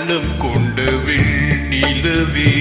வண்ணம் கொண்ட வெண்ணிலவே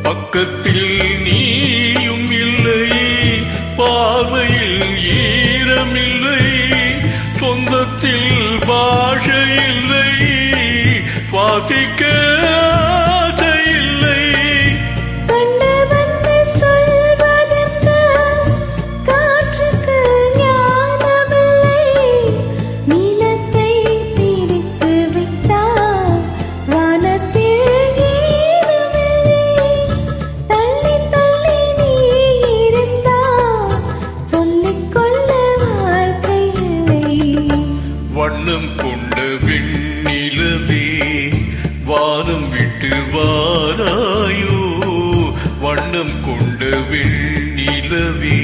பக்கத்தில் நீயும் இல்லை பார்வையில் ஈரமில்லை சொந்தத்தில் பாஷை இல்லை சுவாசிக்க ஆசை இல்லை வண்ணம் கொண்ட வெண்ணிலவே வானம் விட்டு வாராயோ வண்ணம் கொண்ட வெண்ணிலவே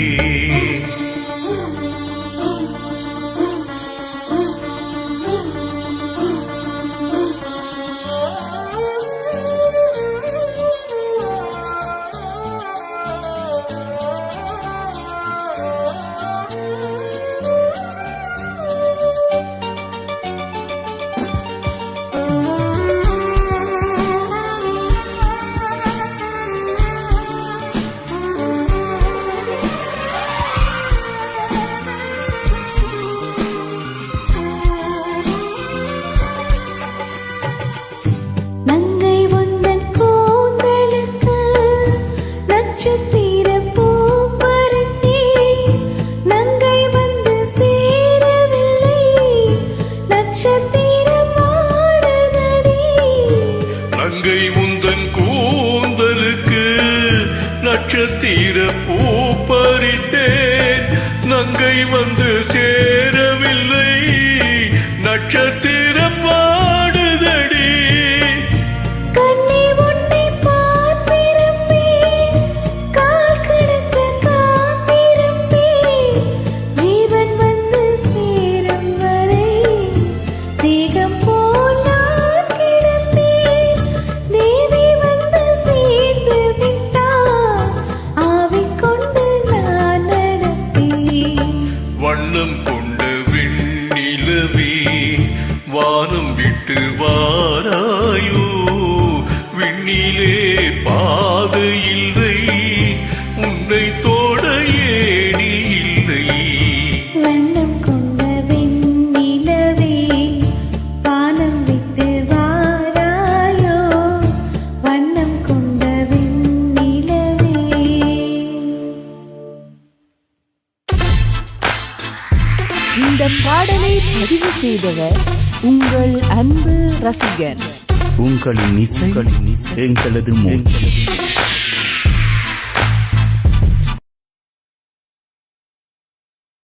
நங்கை உந்தன் கூந்தலுக்கு நட்சத்திர பூ பறித்தேன் நங்கை வந்து சேரவில்லை நட்சத்திரம் வாடுதடி வண்ணம் கொண்ட வெண்ணிலவே வானம் விட்டு வாராயோ விண்ணிலே பாதை இல்லை உன்னை தோட ஏணி இல்லை வண்ணம் கொண்ட வெண்ணிலவே வானம் விட்டு வாராயோ வண்ணம் கொண்ட வெண்ணிலவே. இந்த பாடலை பதிவு செய்தவர் உங்கள் அன்பு ரசிகன். உங்களின் இசை எங்களது மூச்சு.